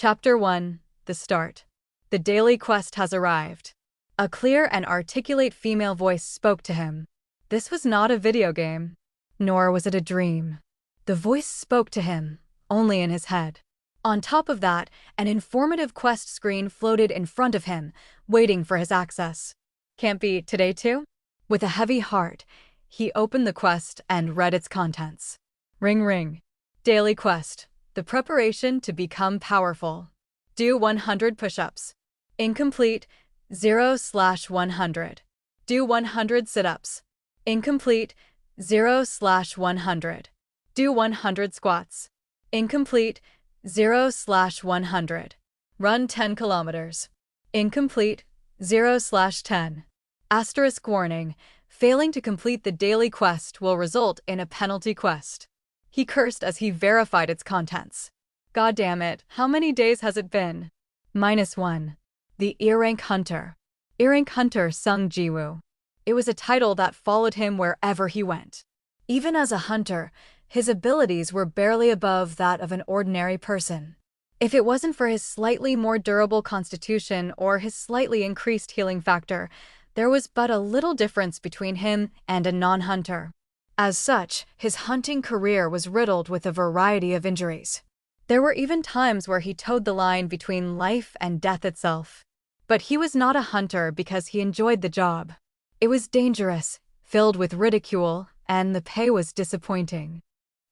Chapter 1. The Start. The daily quest has arrived. A clear and articulate female voice spoke to him. This was not a video game, nor was it a dream. The voice spoke to him, only in his head. On top of that, an informative quest screen floated in front of him, waiting for his access. Can't be today too? With a heavy heart, he opened the quest and read its contents. Ring ring. Daily quest. The preparation to become powerful. Do 100 push-ups. Incomplete. 0/100. Do 100 sit-ups. Incomplete. 0/100. Do 100 squats. Incomplete. 0/100. Run 10 kilometers. Incomplete. 0/10. Asterisk warning. Failing to complete the daily quest will result in a penalty quest. He cursed as he verified its contents. God damn it, how many days has it been? -1. The Earrank Hunter. Earrank Hunter Sung Ji-woo. It was a title that followed him wherever he went. Even as a hunter, his abilities were barely above that of an ordinary person. If it wasn't for his slightly more durable constitution or his slightly increased healing factor, there was but a little difference between him and a non-hunter. As such, his hunting career was riddled with a variety of injuries. There were even times where he towed the line between life and death itself. But he was not a hunter because he enjoyed the job. It was dangerous, filled with ridicule, and the pay was disappointing.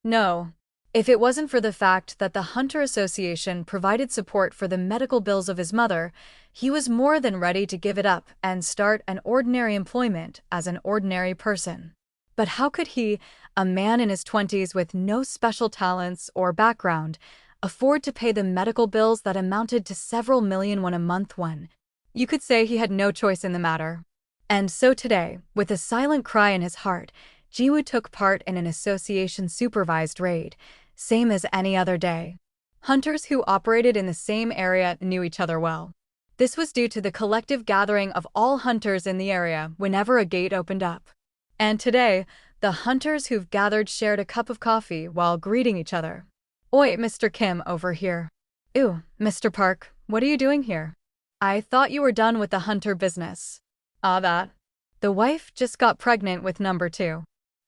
No, if it wasn't for the fact that the Hunter Association provided support for the medical bills of his mother, he was more than ready to give it up and start an ordinary employment as an ordinary person. But how could he, a man in his 20s with no special talents or background, afford to pay the medical bills that amounted to several million a month when? You could say he had no choice in the matter. And so today, with a silent cry in his heart, Ji-woo took part in an association-supervised raid, same as any other day. Hunters who operated in the same area knew each other well. This was due to the collective gathering of all hunters in the area whenever a gate opened up. And today, the hunters who've gathered shared a cup of coffee while greeting each other. Oi, Mr. Kim, over here. Ew, Mr. Park, what are you doing here? I thought you were done with the hunter business. Ah, that. The wife just got pregnant with number 2.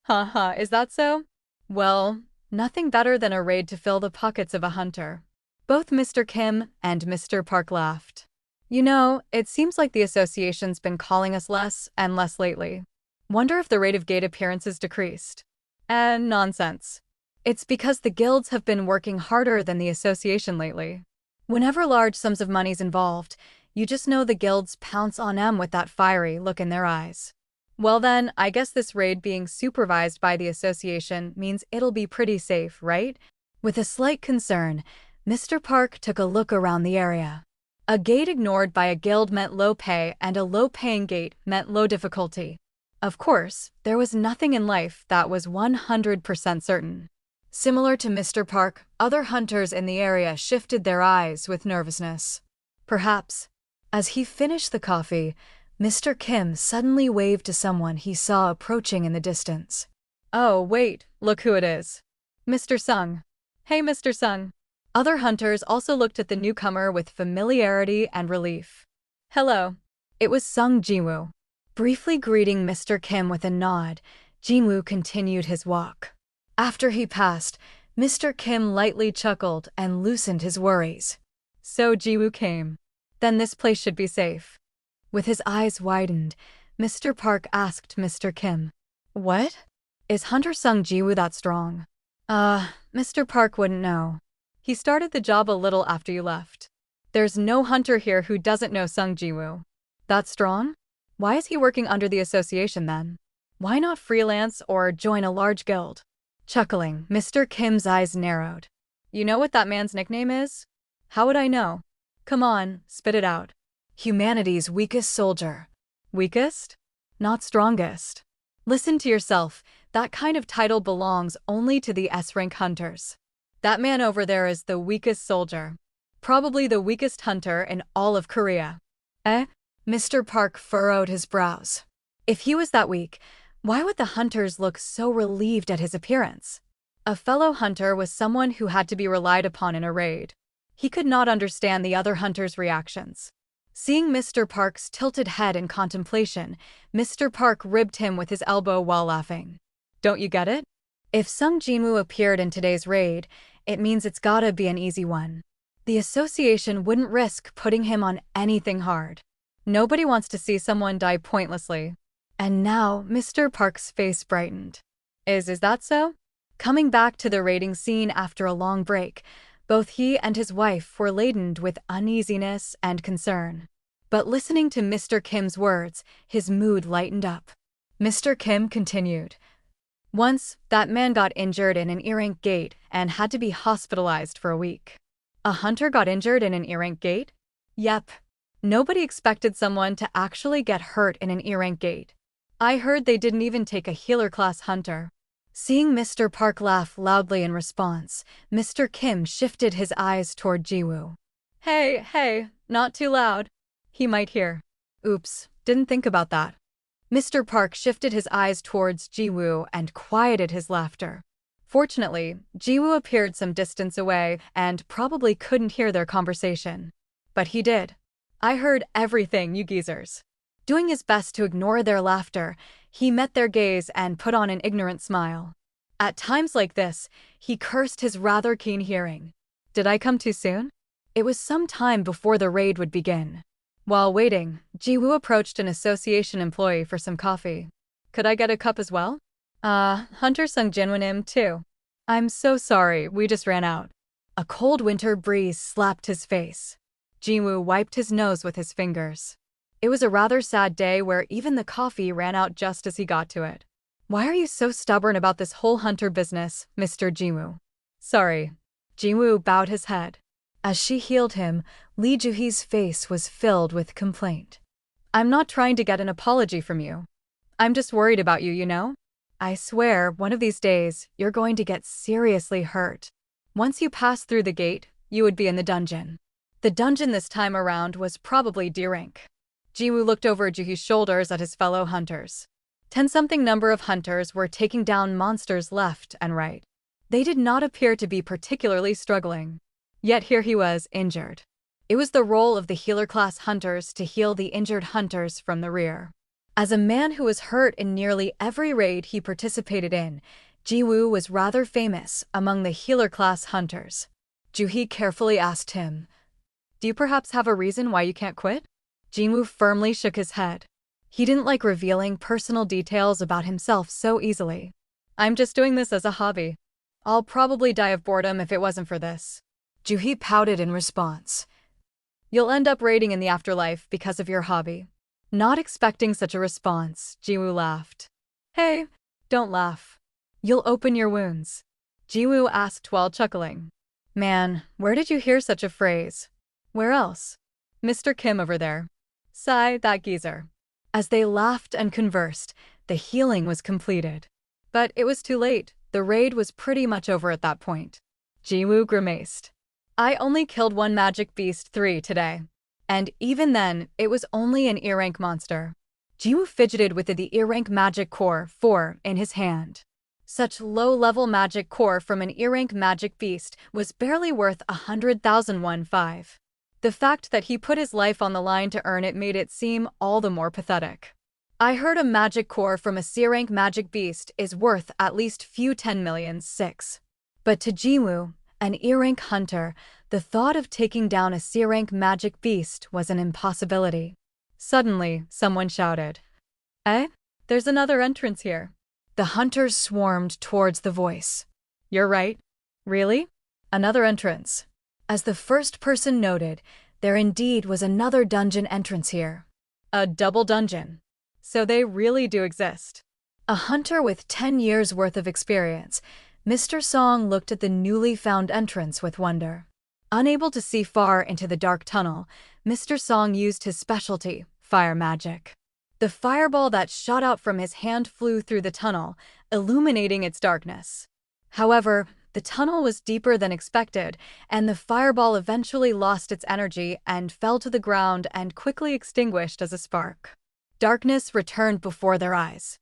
Haha, is that so? Well, nothing better than a raid to fill the pockets of a hunter. Both Mr. Kim and Mr. Park laughed. You know, it seems like the association's been calling us less and less lately. Wonder if the rate of gate appearances decreased. Nonsense. It's because the guilds have been working harder than the association lately. Whenever large sums of money's involved, you just know the guilds pounce on 'em with that fiery look in their eyes. Well then, I guess this raid being supervised by the association means it'll be pretty safe, right? With a slight concern, Mr. Park took a look around the area. A gate ignored by a guild meant low pay, and a low-paying gate meant low difficulty. Of course, there was nothing in life that was 100% certain. Similar to Mr. Park, other hunters in the area shifted their eyes with nervousness. Perhaps, as he finished the coffee, Mr. Kim suddenly waved to someone he saw approaching in the distance. Oh, wait, look who it is. Mr. Sung. Hey, Mr. Sung. Other hunters also looked at the newcomer with familiarity and relief. Hello. It was Sung Ji-woo. Briefly greeting Mr. Kim with a nod, Jin-woo continued his walk. After he passed, Mr. Kim lightly chuckled and loosened his worries. So Ji-woo came. Then this place should be safe. With his eyes widened, Mr. Park asked Mr. Kim, "What? Is Hunter Sung Ji-woo that strong?" Mr. Park wouldn't know. He started the job a little after you left. There's no hunter here who doesn't know Sung Ji-woo. That strong? Why is he working under the association then? Why not freelance or join a large guild? Chuckling, Mr. Kim's eyes narrowed. You know what that man's nickname is? How would I know? Come on, spit it out. Humanity's weakest soldier. Weakest? Not strongest. Listen to yourself, that kind of title belongs only to the S-rank hunters. That man over there is the weakest soldier. Probably the weakest hunter in all of Korea. Mr. Park furrowed his brows. If he was that weak, why would the hunters look so relieved at his appearance? A fellow hunter was someone who had to be relied upon in a raid. He could not understand the other hunters' reactions. Seeing Mr. Park's tilted head in contemplation, Mr. Park ribbed him with his elbow while laughing. Don't you get it? If Sung Jin-woo appeared in today's raid, it means it's gotta be an easy one. The association wouldn't risk putting him on anything hard. Nobody wants to see someone die pointlessly. And now, Mr. Park's face brightened. Is that so? Coming back to the raiding scene after a long break, both he and his wife were laden with uneasiness and concern. But listening to Mr. Kim's words, his mood lightened up. Mr. Kim continued. Once, that man got injured in an E-rank gate and had to be hospitalized for a week. A hunter got injured in an E-rank gate? Yep. Nobody expected someone to actually get hurt in an E-rank gate. I heard they didn't even take a healer-class hunter. Seeing Mr. Park laugh loudly in response, Mr. Kim shifted his eyes toward Ji-woo. Hey, not too loud. He might hear. Oops, didn't think about that. Mr. Park shifted his eyes towards Ji-woo and quieted his laughter. Fortunately, Ji-woo appeared some distance away and probably couldn't hear their conversation. But he did. I heard everything, you geezers. Doing his best to ignore their laughter, he met their gaze and put on an ignorant smile. At times like this, he cursed his rather keen hearing. Did I come too soon? It was some time before the raid would begin. While waiting, Ji-woo approached an association employee for some coffee. Could I get a cup as well? Hunter Sung Jin-woo too. I'm so sorry, we just ran out. A cold winter breeze slapped his face. Ji-woo wiped his nose with his fingers. It was a rather sad day where even the coffee ran out just as he got to it. Why are you so stubborn about this whole hunter business, Mr. Jin-woo? Sorry. Jin-woo bowed his head. As she healed him, Lee Joo-hee's face was filled with complaint. I'm not trying to get an apology from you. I'm just worried about you, you know? I swear, one of these days, you're going to get seriously hurt. Once you pass through the gate, you would be in the dungeon. The dungeon this time around was probably D-rank. Ji-woo looked over Joo-hee's shoulders at his fellow hunters. 10-something number of hunters were taking down monsters left and right. They did not appear to be particularly struggling. Yet here he was, injured. It was the role of the healer-class hunters to heal the injured hunters from the rear. As a man who was hurt in nearly every raid he participated in, Ji-woo was rather famous among the healer-class hunters. Joo-hee carefully asked him, Do you perhaps have a reason why you can't quit? Jin-woo firmly shook his head. He didn't like revealing personal details about himself so easily. I'm just doing this as a hobby. I'll probably die of boredom if it wasn't for this. Joo-hee pouted in response. You'll end up raiding in the afterlife because of your hobby. Not expecting such a response, Ji-woo laughed. Hey, don't laugh. You'll open your wounds. Ji-woo asked while chuckling. Man, where did you hear such a phrase? Where else? Mr. Kim over there. Sigh, that geezer. As they laughed and conversed, the healing was completed. But it was too late. The raid was pretty much over at that point. Ji-woo grimaced. I only killed one magic beast 3 today. And even then, it was only an E-rank monster. Ji-woo fidgeted with the E-rank magic core 4 in his hand. Such low-level magic core from an E-rank magic beast was barely worth 100,000 The fact that he put his life on the line to earn it made it seem all the more pathetic. I heard a magic core from a C-rank magic beast is worth at least few 10 million 6. But to Jin-woo, an E-rank hunter, the thought of taking down a C-rank magic beast was an impossibility. Suddenly, someone shouted, Eh? There's another entrance here. The hunters swarmed towards the voice. You're right. Really? Another entrance. As the first person noted, there indeed was another dungeon entrance here. A double dungeon. So they really do exist. A hunter with 10 years' worth of experience, Mr. Song looked at the newly found entrance with wonder. Unable to see far into the dark tunnel, Mr. Song used his specialty, fire magic. The fireball that shot out from his hand flew through the tunnel, illuminating its darkness. However, the tunnel was deeper than expected, and the fireball eventually lost its energy and fell to the ground and quickly extinguished as a spark. Darkness returned before their eyes.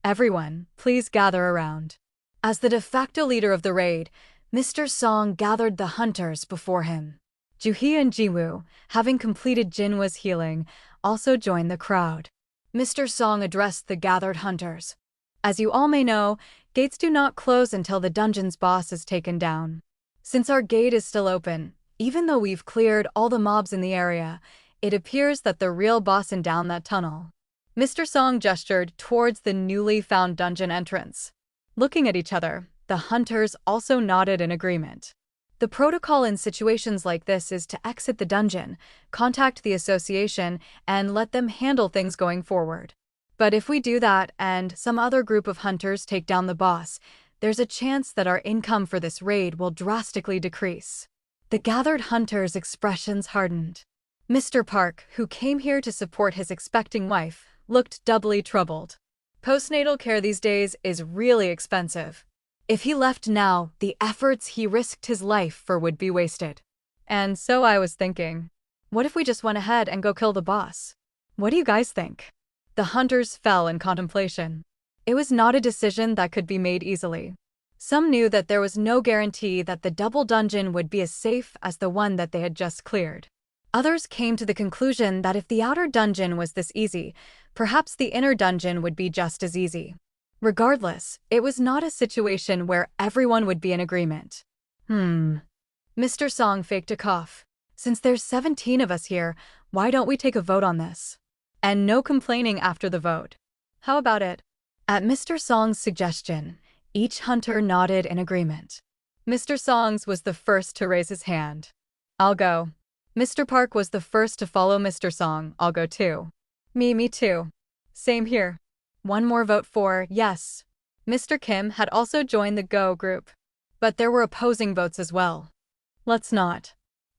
Everyone, please gather around. As the de facto leader of the raid, Mr. Song gathered the hunters before him. Juhee and Jin-woo, having completed Jin-woo's healing, also joined the crowd. Mr. Song addressed the gathered hunters. As you all may know, gates do not close until the dungeon's boss is taken down. Since our gate is still open, even though we've cleared all the mobs in the area, it appears that the real boss is down that tunnel. Mr. Song gestured towards the newly found dungeon entrance. Looking at each other, the hunters also nodded in agreement. The protocol in situations like this is to exit the dungeon, contact the association, and let them handle things going forward. But if we do that and some other group of hunters take down the boss, there's a chance that our income for this raid will drastically decrease. The gathered hunters' expressions hardened. Mr. Park, who came here to support his expecting wife, looked doubly troubled. Postnatal care these days is really expensive. If he left now, the efforts he risked his life for would be wasted. And so I was thinking, what if we just went ahead and go kill the boss? What do you guys think? The hunters fell in contemplation. It was not a decision that could be made easily. Some knew that there was no guarantee that the double dungeon would be as safe as the one that they had just cleared. Others came to the conclusion that if the outer dungeon was this easy, perhaps the inner dungeon would be just as easy. Regardless, it was not a situation where everyone would be in agreement. Mr. Song faked a cough. Since there's 17 of us here, why don't we take a vote on this? And no complaining after the vote. How about it? At Mr. Song's suggestion, each hunter nodded in agreement. Mr. Song's was the first to raise his hand. I'll go. Mr. Park was the first to follow Mr. Song. I'll go too. Me too. Same here. One more vote for yes. Mr. Kim had also joined the Go group. But there were opposing votes as well. Let's not.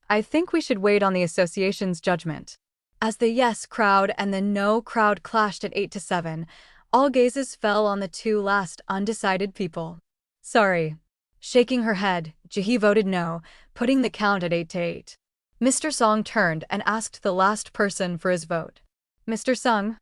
I think we should wait on the association's judgment. As the yes crowd and the no crowd clashed at 8-7, all gazes fell on the two last undecided people. Sorry. Shaking her head, Juhee voted no, putting the count at 8-8. Mr. Song turned and asked the last person for his vote. Mr. Sung?